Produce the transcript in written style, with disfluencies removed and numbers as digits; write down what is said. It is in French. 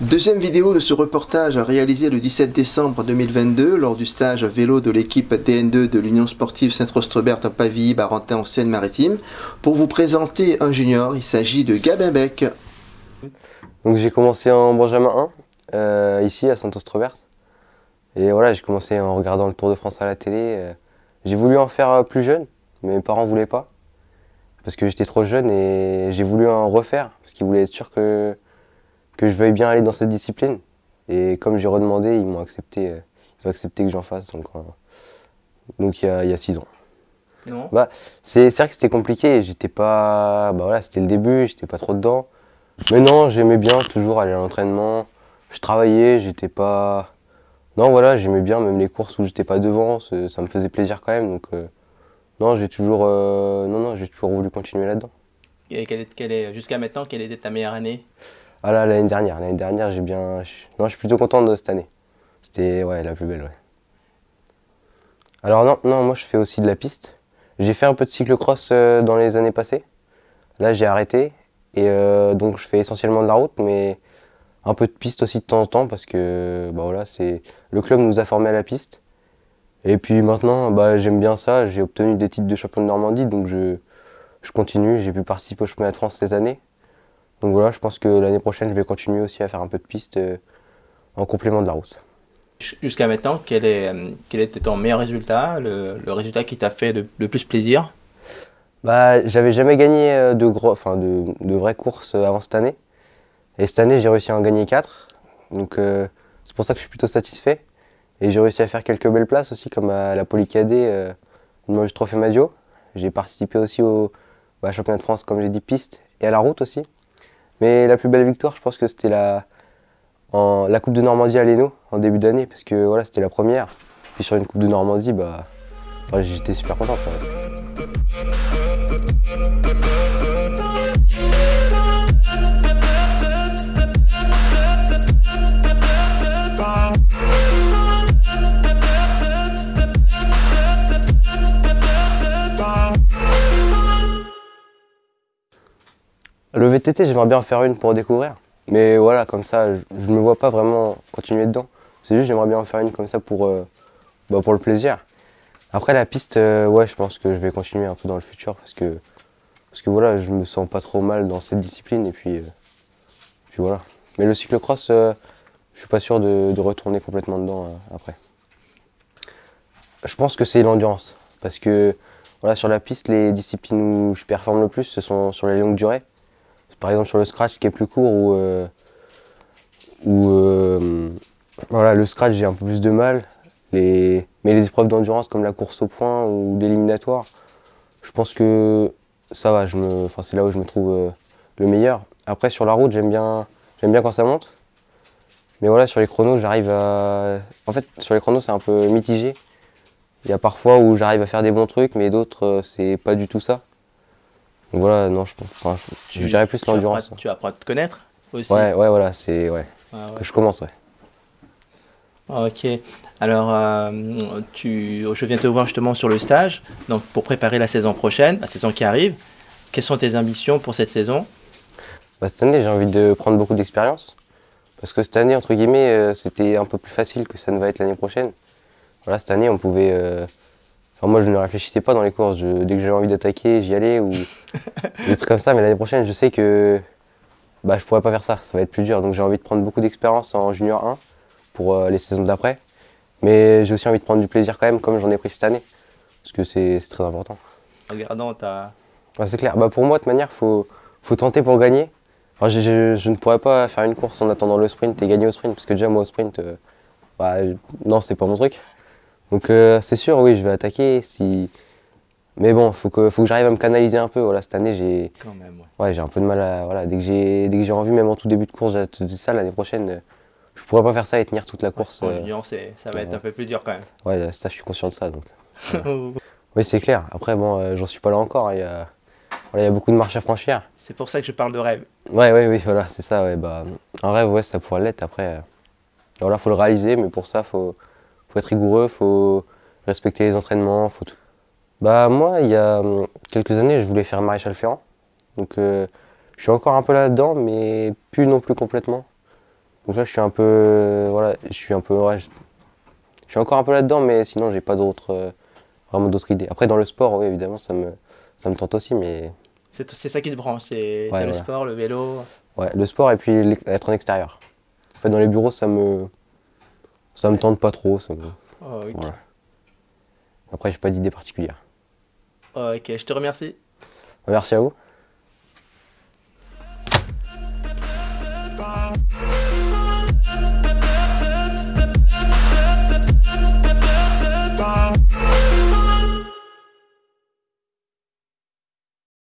Deuxième vidéo de ce reportage réalisé le 17 décembre 2022 lors du stage vélo de l'équipe DN2 de l'Union sportive Saint-Rostrebert à Pavilly, Barentin en Seine-Maritime. Pour vous présenter un junior, il s'agit de Gabin Bec. Donc j'ai commencé en Benjamin 1, ici à Saint-Rostrebert. Et voilà, j'ai commencé en regardant le Tour de France à la télé. J'ai voulu en faire plus jeune, mais mes parents ne voulaient pas. Parce que j'étais trop jeune et j'ai voulu en refaire, parce qu'ils voulaient être sûrs que je veuille bien aller dans cette discipline. Et comme j'ai redemandé, ils ont accepté que j'en fasse, donc il y a 6 ans. Non. C'est vrai que c'était compliqué, j'étais pas, c'était le début, j'étais pas trop dedans. Mais non, j'aimais bien toujours aller à l'entraînement, je travaillais, j'étais pas... Non voilà, j'aimais bien même les courses où j'étais pas devant, ça me faisait plaisir quand même, donc non, j'ai toujours voulu continuer là-dedans. Et jusqu'à maintenant, quelle était ta meilleure année? Ah là, l'année dernière, je suis plutôt content de cette année. C'était la plus belle, ouais. Alors non, moi je fais aussi de la piste. J'ai fait un peu de cyclocross dans les années passées. Là j'ai arrêté et donc je fais essentiellement de la route, mais un peu de piste aussi de temps en temps parce que le club nous a formés à la piste. Et puis maintenant, j'aime bien ça. J'ai obtenu des titres de champion de Normandie, donc je continue. J'ai pu participer au championnat de France cette année. Donc voilà, je pense que l'année prochaine, je vais continuer aussi à faire un peu de piste en complément de la route. Jusqu'à maintenant, quel était ton meilleur résultat, le résultat qui t'a fait le plus plaisir? J'avais jamais gagné de vraies courses avant cette année. Et cette année, j'ai réussi à en gagner 4. Donc c'est pour ça que je suis plutôt satisfait. Et j'ai réussi à faire quelques belles places aussi, comme à la Polycadet, du Trophée Madio. J'ai participé aussi au championnat de France, comme j'ai dit, piste, et à la route aussi. Mais la plus belle victoire, je pense que c'était la Coupe de Normandie à l'Hainaut en début d'année, parce que voilà, c'était la première. Puis sur une Coupe de Normandie, j'étais super content. Le VTT, j'aimerais bien en faire une pour découvrir. Mais voilà, comme ça, je ne me vois pas vraiment continuer dedans. C'est juste, j'aimerais bien en faire une comme ça pour le plaisir. Après, la piste, je pense que je vais continuer un peu dans le futur parce que voilà, je me sens pas trop mal dans cette discipline. Et puis voilà. Mais le cyclocross, je suis pas sûr de retourner complètement dedans après. Je pense que c'est l'endurance. Parce que voilà, sur la piste, les disciplines où je performe le plus, ce sont sur les longues durées. Par exemple sur le scratch qui est plus court le scratch j'ai un peu plus de mal. Mais les épreuves d'endurance comme la course au point ou l'éliminatoire, je pense que ça va, c'est là où je me trouve le meilleur. Après sur la route j'aime bien quand ça monte. Mais voilà, sur les chronos j'arrive à... En fait sur les chronos c'est un peu mitigé. Il y a parfois où j'arrive à faire des bons trucs mais d'autres c'est pas du tout ça. Donc voilà, non, je dirais plus l'endurance. Tu apprends à te connaître aussi? Ouais, voilà, que je commence, ouais. Ok, alors je viens te voir justement sur le stage, donc pour préparer la saison prochaine, la saison qui arrive. Quelles sont tes ambitions pour cette saison? Cette année, j'ai envie de prendre beaucoup d'expérience. Parce que cette année, entre guillemets, c'était un peu plus facile que ça ne va être l'année prochaine. Voilà, cette année, on pouvait... moi, je ne réfléchissais pas dans les courses. Dès que j'avais envie d'attaquer, j'y allais ou des trucs comme ça. Mais l'année prochaine, je sais que je pourrais pas faire ça. Ça va être plus dur. Donc, j'ai envie de prendre beaucoup d'expérience en junior 1 pour les saisons d'après. Mais j'ai aussi envie de prendre du plaisir quand même, comme j'en ai pris cette année. Parce que c'est très important. Regardant ta... C'est clair. Pour moi, de toute manière, faut tenter pour gagner. Alors, je ne pourrais pas faire une course en attendant le sprint et gagner au sprint. Parce que déjà, moi, au sprint, non, c'est pas mon truc. Donc c'est sûr, oui, je vais attaquer. Mais bon, faut que j'arrive à me canaliser un peu. Voilà, cette année, j'ai un peu de mal à... Voilà, dès que j'ai envie, même en tout début de course, j'ai te dis ça, l'année prochaine, je pourrais pas faire ça et tenir toute la course. En junior, ça va être un peu plus dur quand même. Ouais, ça, je suis conscient de ça. Donc, oui, c'est clair. Après, j'en suis pas là encore. Il y a beaucoup de marches à franchir. C'est pour ça que je parle de rêve. Oui, voilà, c'est ça. Un rêve, ça pourrait l'être. Après, voilà, faut le réaliser, mais pour ça, faut être rigoureux, faut respecter les entraînements, faut tout. Moi, il y a quelques années, je voulais faire maréchal Ferrand. Donc, je suis encore un peu là-dedans, mais plus non plus complètement. Donc là, je suis un peu, voilà, je suis un peu, ouais, je suis encore un peu là-dedans, mais sinon, j'ai pas vraiment d'autres idées. Après, dans le sport, oui, évidemment, ça me tente aussi, mais C'est ça qui te branche, c'est ouais, le voilà. sport, le vélo. Ouais, le sport et puis être en extérieur. En fait, dans les bureaux, ça me tente pas trop. Oh, ok. Voilà. Après, j'ai pas d'idée particulière. Oh, ok, je te remercie. Merci à vous.